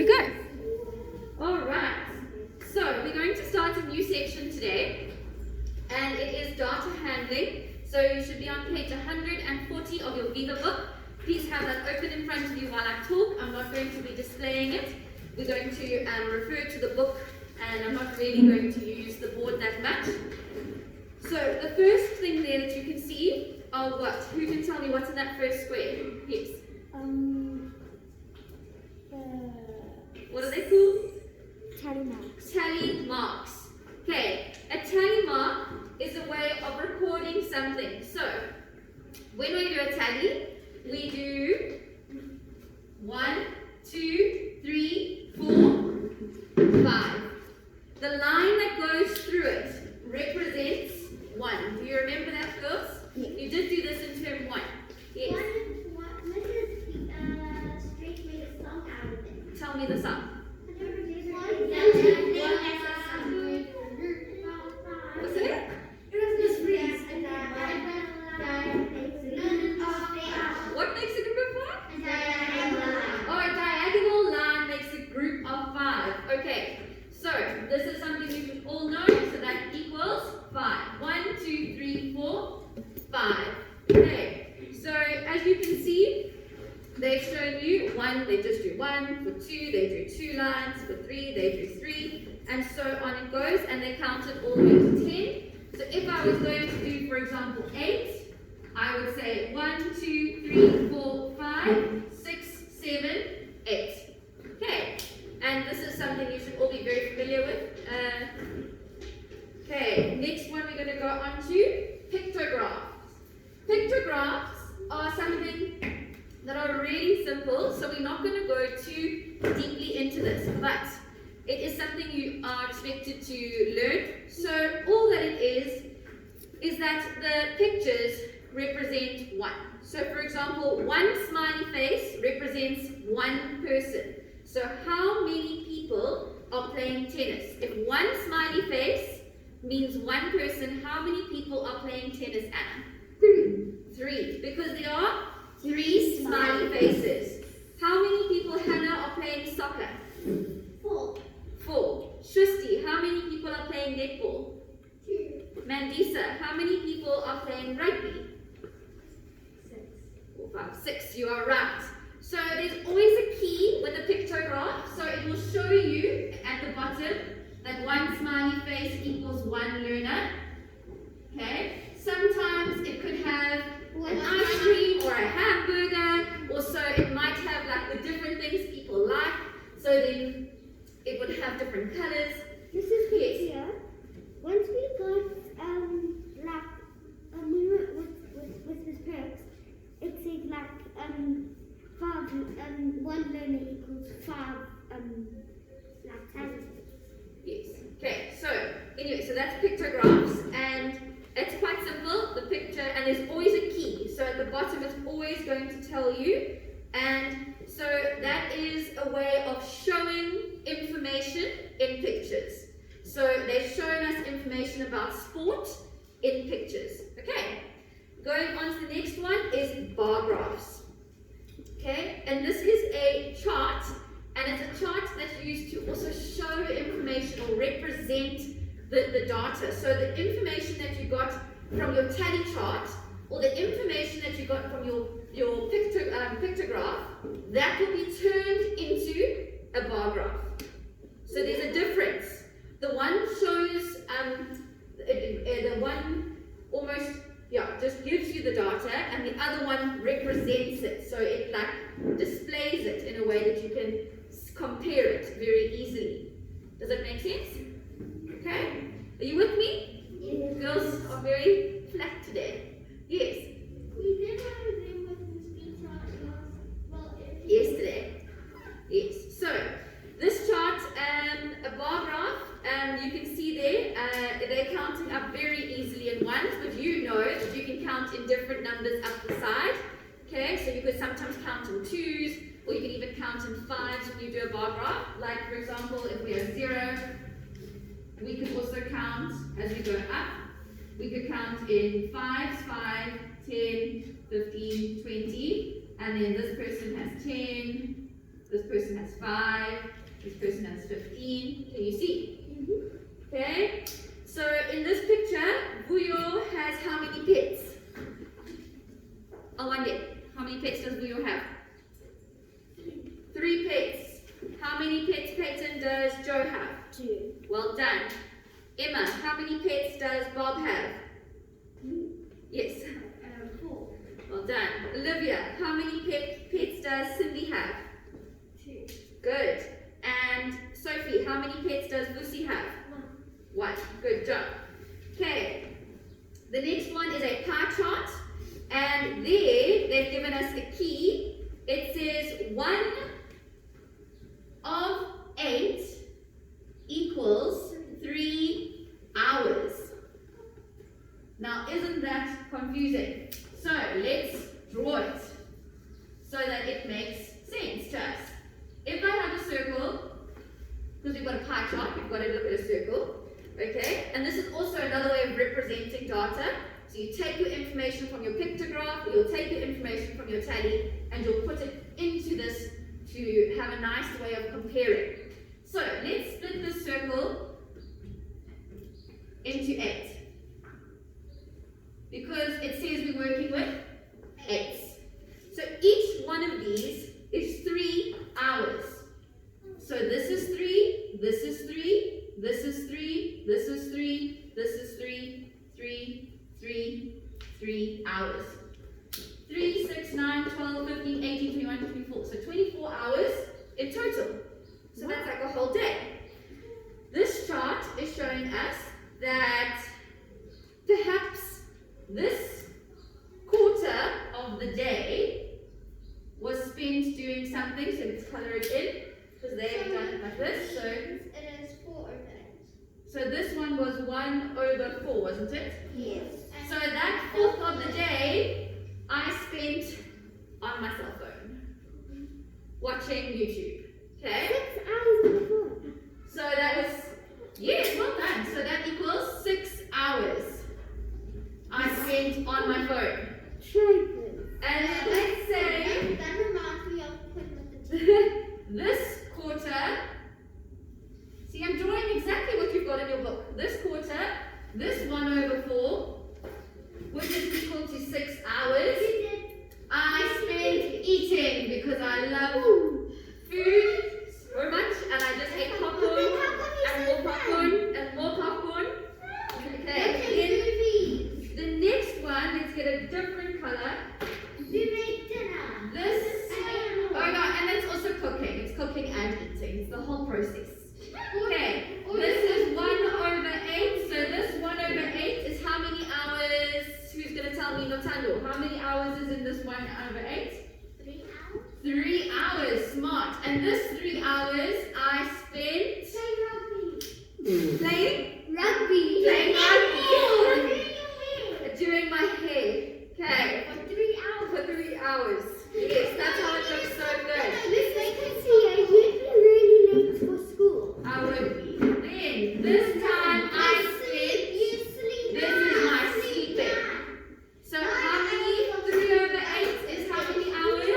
go. Alright, so we're going to start a new section today, and it is data handling. So you should be on page 140 of your Viva book. Please have that open in front of you while I talk. I'm not going to be displaying it. We're going to refer to the book, and I'm not really going to use the board that much. So the first thing there that you can see are what? Who can tell me what's in that first square? Yes. What are they called? Tally marks. Tally marks. Okay, a tally mark is a way of recording something. So when we do a tally, we do 1, 2, 3, 4, 5. The line that goes through it represents 1. Do you remember that, girls? Yes. You did do this in term 1. Yes. Street made a song out of it. Tell me the song. What's it? What makes a group of 5? Oh, a diagonal line makes a group of 5. Okay, so this is something you should all know. So that equals 5. 1, 2, 3, 4, 5. Okay, so as you can see, they've shown you 1, they just drew 1. For 2, they drew 2 lines. For 3, they drew 3. And so on it goes, and they counted all the way to 10. So if I was going to do, for example, 8, I would say 1, 2, 3, 4, 5, 6, 7, 8. Okay, and this is something you should all be very familiar with. Okay, next one we're going to go on to pictographs. Pictographs are something that are really simple, so we're not going to go too deeply into this, but it is something you are expected to learn. So all that it is that the pictures represent 1. So for example, 1 smiley face represents 1 person. So how many people are playing tennis? If 1 smiley face means 1 person, how many people are playing tennis, Anna? 3, because there are 3 smiley faces. How many people, Hannah, are playing soccer? 4. Shristi, how many people are playing netball? 2. Mandisa, how many people are playing rugby? 6. 4, 5, 6, you are right. So there's always a key with a pictograph, so it will show you at the bottom that 1 smiley face equals 1 learner. Okay, sometimes it could have an ice cream or a hamburger, or so it might have like the different things people like, so then it would have different colors. This is here. Once we got we went with Miss Perks, it said like 5 1 learner equals 5 like talents. Yes. Okay. So anyway, so that's pictographs, and it's quite simple. The picture, and there's always a key. So at the bottom, it's always going to tell you, and so that is a way of showing information in pictures. So they've shown us information about sport in pictures. Okay, going on to the next one is bar graphs. Okay, and this is a chart, and it's a chart that's used to also show information or represent the data. So the information that you got from your tally chart, or the information that you got from your pictograph, that will be turned into a bar graph. So there's a difference. The one shows, the one almost, just gives you the data, and the other one represents it. So it like displays it in a way that you can compare it very easily. Does that make sense? Okay? Are you with me? Yes. Girls are very flat today. Yes. We did have a game with Miss Petra Yesterday. Yes. So this chart, a bar graph, you can see there, they're counting up very easily in ones, but you know that you can count in different numbers up the side. Okay, so you could sometimes count in 2s, or you can even count in 5s when you do a bar graph. Like for example, if we have 0, we could also count as we go up. We could count in 5s, 5, 10, 15, 20, and then this person has 10, This person has 5. This person has 15. Can you see? Mm-hmm. Okay. So in this picture, Vuyo has how many pets? Awande, how many pets does Vuyo have? 3 pets. How many pets, Peyton, does Joe have? 2. Well done. Emma, how many pets does Bob have? Yes. 4. Well done. Olivia, how many pets does Cindy have? 2. Good. And Sophie, how many pets does Lucy have? 1. Good job. Okay. The next one is a pie chart. And there, they've given us a key. It says 1 of 8 equals 3 hours. Now, isn't that confusing? So, let's draw it so that it makes sense to us. If I have a circle, because we've got a pie chart, we've got to look at a circle. Okay, and this is also another way of representing data. So you take your information from your pictograph, or you'll take your information from your tally, and you'll put it into this to have a nice way of comparing. So let's split this circle into 8. Because it says we're working with 8s. So each one of these is 3 hours. So this is 3, this is 3, this is 3, this is 3, this is 3, 3, 3, 3 hours. 3, 6, 9, 12, 15, 18, 21, 24. So 24 hours in total. So that's like a whole day. This chart is showing us that perhaps this quarter of the day was spent doing something. So let's color it in. Because they've done it like this, so it is 4 over 8. so this one was 1 over 4, wasn't it? Yes. So that 4th of the day, I spent on my cell phone, watching YouTube. Okay? 6 hours on the phone. So that was, yes, well done. So that equals 6 hours I spent on my phone. Try this. And let's say That reminds me of putting with the this quarter, see, I'm drawing exactly what you've got in your book. This quarter, this 1 over 4, which is equal to 6 hours, I spent eating because I love food so much, and I just ate popcorn and more popcorn and more popcorn. Okay, then the next one, let's get a different color. This, oh no, and it's also cooking. It's cooking and eating. It's the whole process. Okay, this is 1 over 8. So this 1 over 8 is how many hours? Who's going to tell me, Notando? How many hours is in this 1 over 8? 3 hours. 3 hours. Smart. And this 3 hours I spent playing Rugby. Playing rugby. Rugby. Doing my hair. Okay. For 3 hours. For 3 hours. Yes, that's how it looks so good. Listen, can see you'd be really late for school. I would be. Then, this time I spent, You sleep. this is my sleeping. So how many 3 over 8 is how many hours?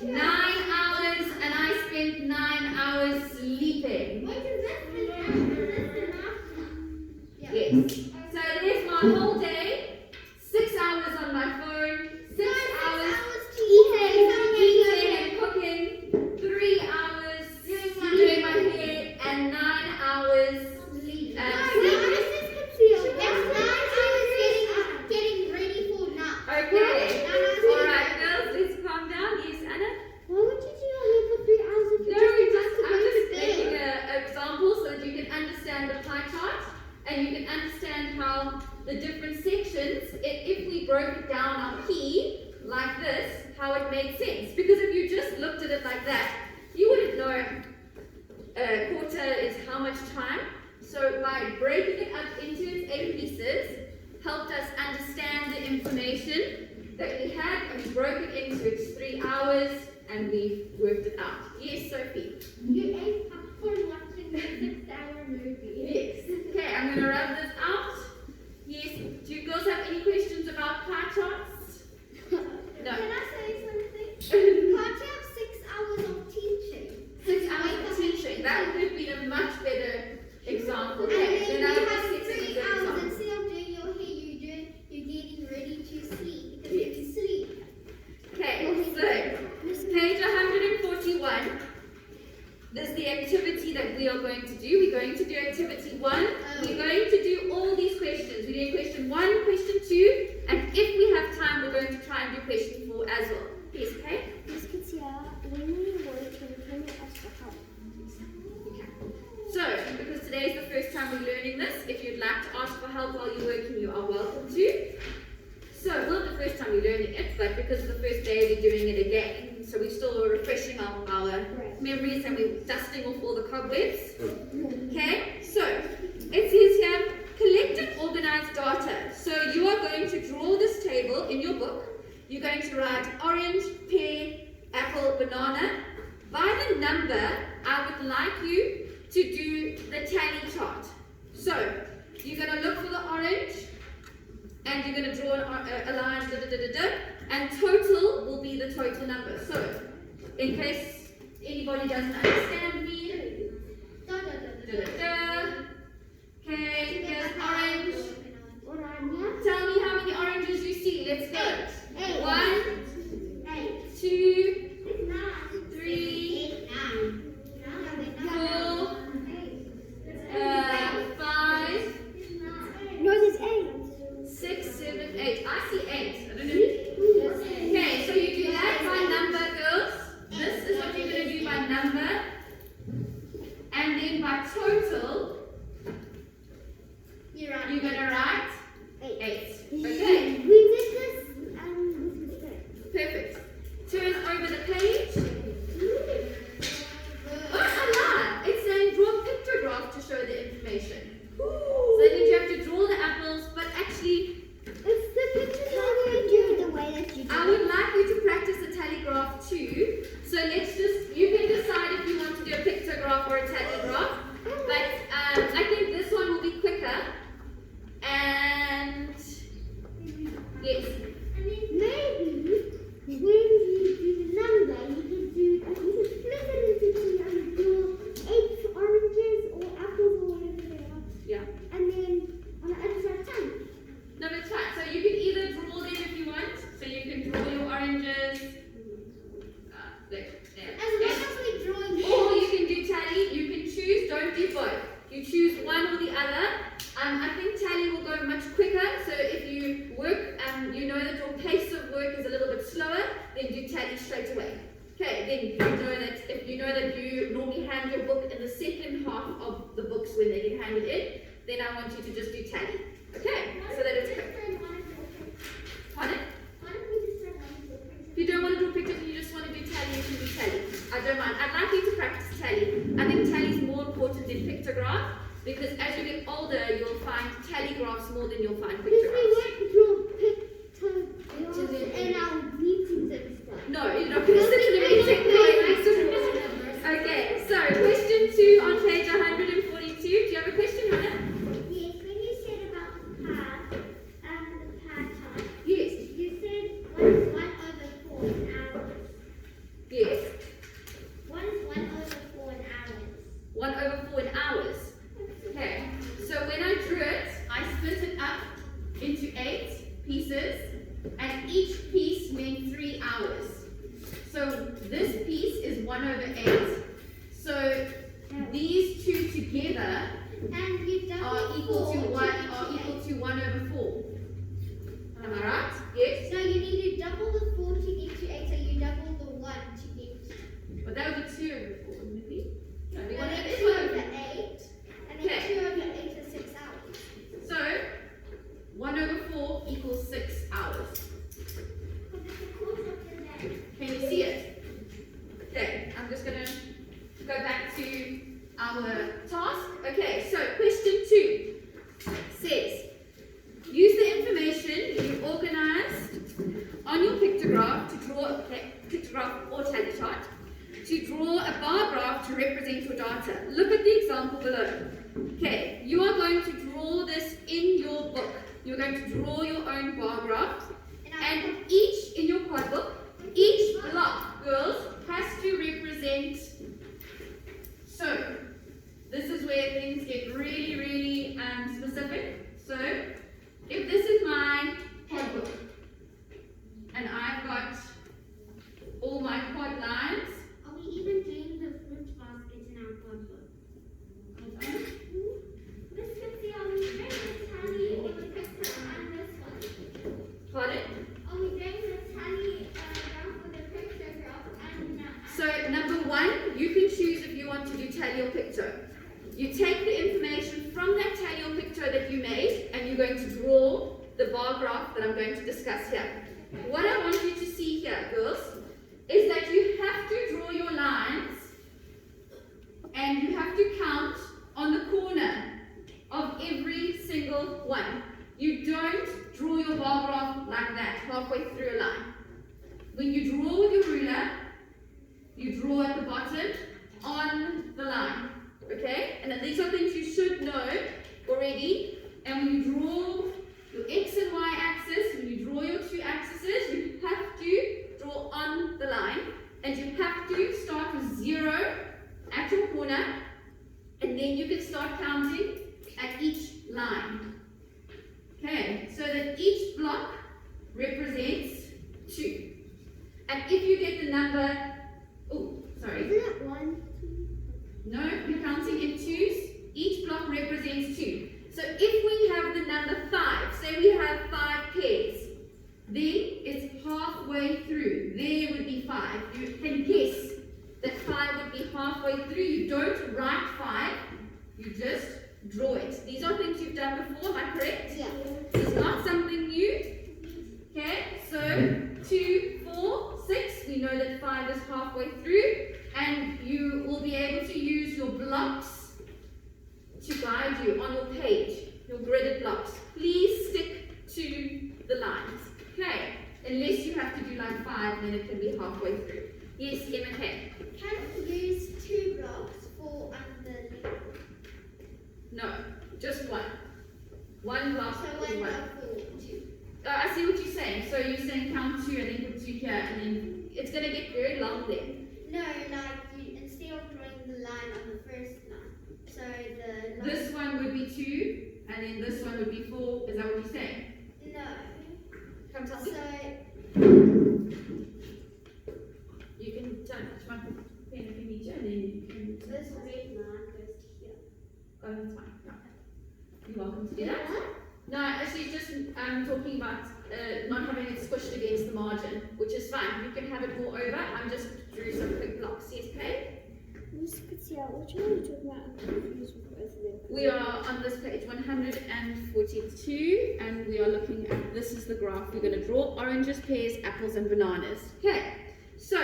9 hours, and I spent 9 hours sleeping. Yes. So there's my whole day. 6 hours on my phone. 6 hours eating and cooking. 3 hours doing my hair, and 9 hours sleeping. Getting ready for nap. Okay. Alright, girls, let's calm down. Yes, Anna? Why would you do your hair for 3 hours if you No, I'm just go to making bed? an example so that you can understand the pie chart and you can understand how the different sections, if we broke it down on key like this, how it made sense. Because if you just looked at it like that, you wouldn't know a quarter is how much time. So by breaking it up into its 8 pieces, helped us understand the information that we had, and we broke it into its 3 hours, and we worked it out. Yes, Sophie? You ate popcorn watching the 6-hour movie. Yes. Okay, I'm going to rub this out. Yes. Do you girls have any questions about pie charts? No. Can I say something? Can't you have 6 This is the activity that we are going to do. We're going to do activity 1. We're going to do all these questions. We're doing question 1, question 2, and if we have time, we're going to try and do question 4 as well. Yes, okay? Miss Katia, when we work, can you ask for help? Okay. So, because today is the first time we're learning this, if you'd like to ask for help while you're working, you are welcome to. So, not the first time we're learning it, but because it's the first day, we're doing it again. So, we're still refreshing our memories and we're dusting off all the cobwebs. Okay, so it says here, collect and organize data. So, you are going to draw this table in your book. You're going to write orange, pear, apple, banana. By the number, I would like you to do the tally chart. So, you're going to look for the orange, and you're going to draw a line, and total will be the total number. So, in case anybody doesn't understand me, okay, here's orange. Tell me how many oranges you see. Let's go. 1, 2, 3, 4, 5, No, there's 8. 6, 7, 8. I see 8. I don't know. Okay, so you do that by number, girls. This is what you're going to do by number. And then by total, you're going to write 8. Okay, We did this with the perfect. Turn over the page. Oh, I lied. It's saying draw a pictograph to show the information. So that means you have to draw the apples, but actually, It's the picture that we do the way that you do. I would like you to practice the tally graph too. So let's just, you can decide if you want to do a pictograph or a tally graph. But I think this one will be quicker. And yes. Maybe when you do the number, you can split it into 2 and draw 8 oranges or apples or whatever they are. Yeah. And then on the other side 10. No, that's right. So you can either draw them if you want. So you can draw your oranges. There. As long as we're drawing Or you can do tally. You can choose. Don't do both. You choose one or the other. I think tally will go much quicker. So if you work, you know that your pace of work is a little bit slower, then do tally straight away. Okay, then you know that you normally hand your book in the second half of the books when they get handed in, then I want you to just do tally. Okay, so that it's quick. Pardon? If you don't want to do pictures and you just want to do tally, you can do tally. I don't mind. I'd like you to practice tally. I think tally is more important than pictograph because as you get older, you'll find tally graphs more than you'll find Because we pictographs. want to draw pictures in our meetings and stuff. No, you're not going to sit in a meeting. Okay, so question 2 on page 142. Do you have a question, Hannah? Yes, when you said about the pad chart, Yes. you said 1 is 1 over 4 in hours. Yes. 1 is 1 over 4 in hours. 1 over 4 in hours. Okay, so when I drew it, I split it up into 8 pieces, and each piece meant 3 hours. So this piece is 1 over 8. So these two together And you double are equal to 1 over 4. Am I right? Yes. So you need to double the 4 to get to 8, so you double the 1 to get. But that would be 2 over 4, wouldn't it be? No, we want Well, it it's is 2 1 over over 8, and then Okay. 2 over 8 is 6 hours. So 1 over 4 equals 6 hours. But it's a quarter of the day. Can you see it? Okay, I'm just going to go back to our task. Okay, so question 2 says, use the information you organized on your pictograph to draw a pictograph or tally chart to draw a bar graph to represent your data. Look at the example below. Okay, you are going to draw this in your book. You're going to draw your own bar graph, and each in your quad book, each block, girls, has to represent. So this is where things get really, really specific. So if this is my quad book, and I've got all my quad lines. Are we even doing the fruit basket tally or picture. You take the information from that tally or picture that you made, and you're going to draw the bar graph that I'm going to discuss here. What I want you to see here, girls, is that you have to draw your lines, and you have to count on the corner of every single one. You don't draw your bar graph like that, halfway through a line. When you draw with your ruler, you draw at the bottom on the line, okay? And then these are things you should know already. And when you draw your X and Y axis, when you draw your two axes, you have to draw on the line. And you have to start with 0 at your corner, and then you can start counting at each line. Okay, so that each block represents 2. And if you get the number, oh, sorry. Isn't it 1, 2? No, you're counting in 2s. Each block represents 2. So if we have the number 5, say we have 5 pairs, then it's halfway through. There would be 5. You can guess that 5 would be halfway through. You don't write 5, you just draw it. These are things you've done before, am I correct? Yeah. It's not something new. Okay, so 2, 4, 6, we know that 5 is halfway through, and you will be able to use your blocks to guide you on your page, your gridded blocks. Please stick to the lines. Okay, unless you have to do like 5, then it can be halfway through. Yes, Emma K. Can we use 2 blocks for underneath? No, just 1. 1 block So is 1 1. block for 2. I see what you're saying. So you're saying count 2 and then put 2 here, and then it's going to get very long then. No, like you, instead of drawing the line on the first line. So the line. This one would be 2, and then this one would be 4. Is that what you're saying? No. Come tell me. So You can touch my pen if you need to, and then you can. this red line goes to here. Oh, that's fine. Yeah. You're welcome to do that. No, actually, just talking about not having it squished against the margin, which is fine. You can have it more over. I'm just drew some quick blocks. Yes, Kay? Which one are you talking about? I'm confused with both of them. We are on this page 142, and we are looking at, this is the graph we're going to draw: oranges, pears, apples, and bananas. Okay, so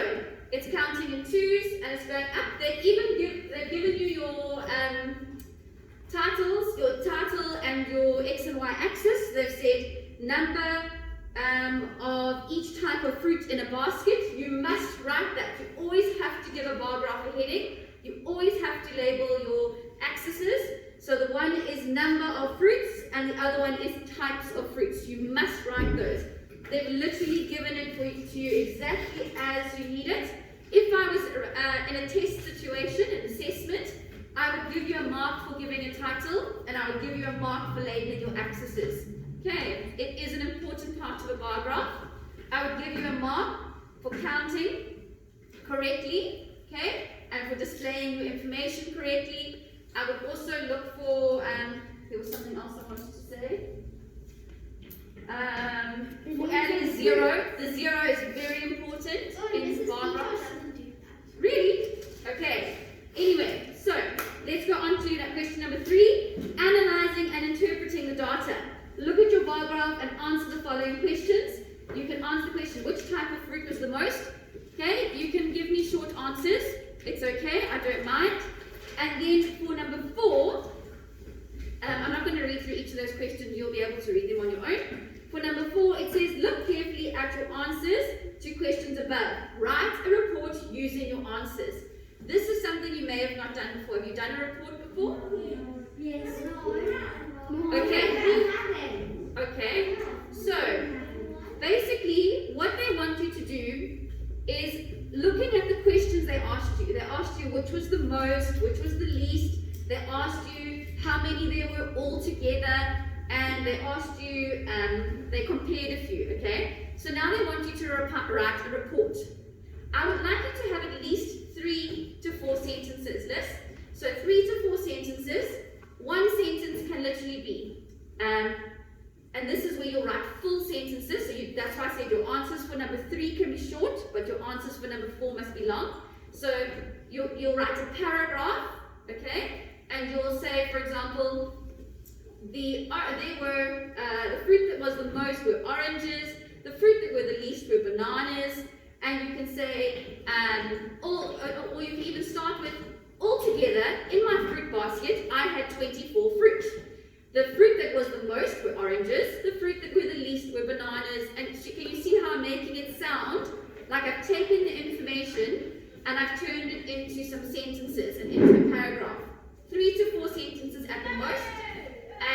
it's counting in 2s and it's going up. They've given you your titles, your title and your X and Y axis. They've said number of each type of fruit in a basket. You must write that. You always have to give a bar graph a heading. You always have to label your axes. So the one is number of fruits and the other one is types of fruits. You must write those. They've literally given it to you exactly as you need it. If I was in a test situation, an assessment, I would give you a mark for giving a title, and I would give you a mark for labeling your axes. Okay, it is an important part of a bar graph. I would give you a mark for counting correctly, okay, and for displaying your information correctly. I would also look for, there was something else I wanted to say. For adding a 0. The 0 is very important in bar graphs. Really? Okay. Anyway, so let's go on to that question number 3. Analyzing and interpreting the data. Look at your bar graph and answer the following questions. You can answer the question, which type of fruit was the most? Okay, you can give me short answers. It's okay, I don't mind. And then for number 4, I'm not going to read through each of those questions. You'll be able to read them on your own. For number 4, it says, look carefully at your answers to questions above. Write a report using your answers. This is something you may have not done before. Have you done a report before? Yes. Okay. Okay. So, basically, what they want you to do is looking at the questions they asked you. They asked you which was the most, which was the least. They asked you how many there were all together. And they asked you, they compared a few, okay? So now they want you to write a report. I would like you to have at least 3 to 4 sentences, Liz. So 3 to 4 sentences. 1 sentence can literally be, and this is where you'll write full sentences. So that's why I said your answers for number 3 can be short, but your answers for number 4 must be long. So you'll write a paragraph Okay? And you'll say, for example, the fruit that was the most were oranges, the fruit that were the least were bananas, and you can say, or you can even start with, altogether, in my fruit basket, I had 24 fruit. The fruit that was the most were oranges, the fruit that were the least were bananas, and can you see how I'm making it sound like I've taken the information and I've turned it into some sentences and into a paragraph. 3 to 4 sentences at the most,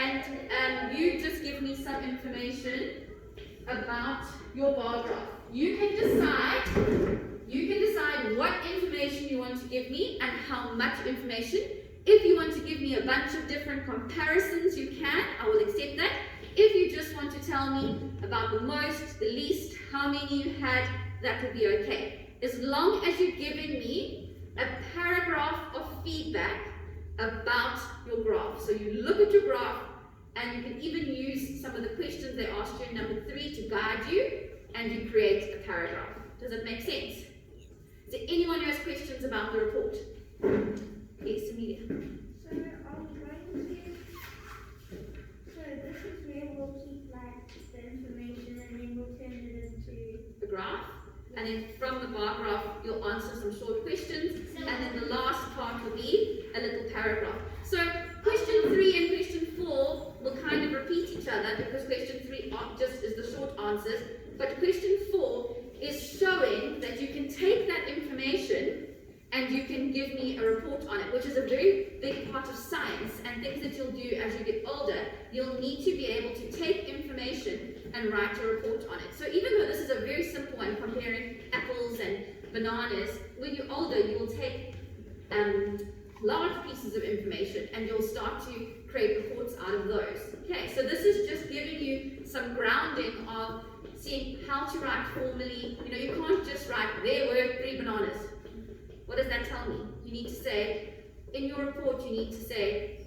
and you just give me some information about your bar graph. You can decide what information you want to give me and how much information. If you want to give me a bunch of different comparisons, you can. I will accept that. If you just want to tell me about the most, the least, how many you had, that will be okay. As long as you're giving me a paragraph of feedback about your graph. So you look at your graph, and you can even use some of the questions they asked you in number 3 to guide you, and you create a paragraph. Does it make sense? Is there anyone who has questions about the report? Yes, Amelia. So I'm going to. So this is where we'll keep like the information, and then we'll turn it into The graph. And then from the bar graph, you'll answer some short questions, and then the last part will be a little paragraph. So question 3 and question 4 will kind of repeat each other because question 3 just is the short answers, but question 4 is showing that you can take that information and you can give me a report on it, which is a very big part of science and things that you'll do as you get older. You'll need to be able to take information and write a report on it. So even though this is a very simple one, comparing apples and bananas, when you're older, you will take large pieces of information and you'll start to create reports out of those. Okay, so this is just giving you some grounding of seeing how to write formally. You know, you can't just write, there were 3 bananas. What does that tell me? You need to say, in your report, you need to say,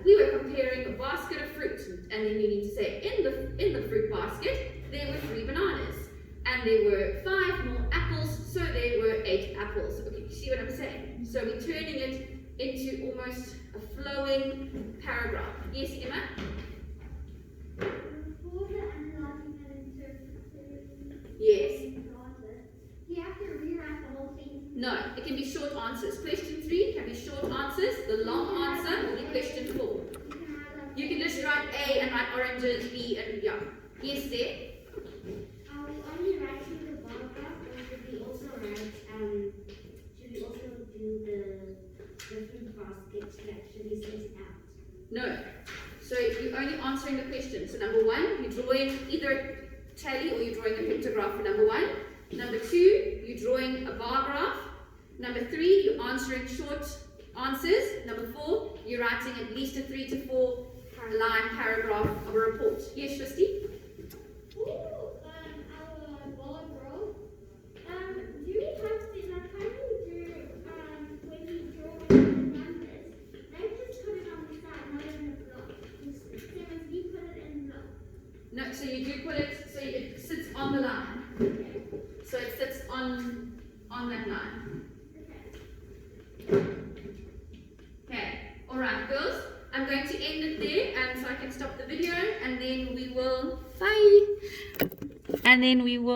we were comparing a basket of fruit, and then you need to say, in the fruit basket, there were 3 bananas, and there were 5 more apples, so there were 8 apples. Okay, you see what I'm saying? So we're turning it into almost a flowing paragraph. Yes, Emma? for the analyzing and interpreting. Yes. You have to rewrite the whole thing. No, it can be short answers. Question 3 can be short answers. The long answer will be question 4. You can just write A and write oranges, B, and yeah. Yes, there. Are we only writing the bar graph, or should we also write, should we also do the fruit basket to actually set it out? No. So you're only answering the question. So number 1, you're drawing either a tally or you're drawing a pictograph for number 1. Number 2, you're drawing a bar graph. Number 3, you're answering short answers. Number 4, you're writing at least a 3 to 4 line paragraph of a report. Yes, Shristi? Our bar graph. Do we have to, like, how do we do, when we draw the numbers, they just put it on the side, not in the block. Same as we put it in the block. No, so you do put it, so it sits on the line. So it sits on that line. Okay, alright girls, I'm going to end it there and so I can stop the video and then we will, bye! And then we will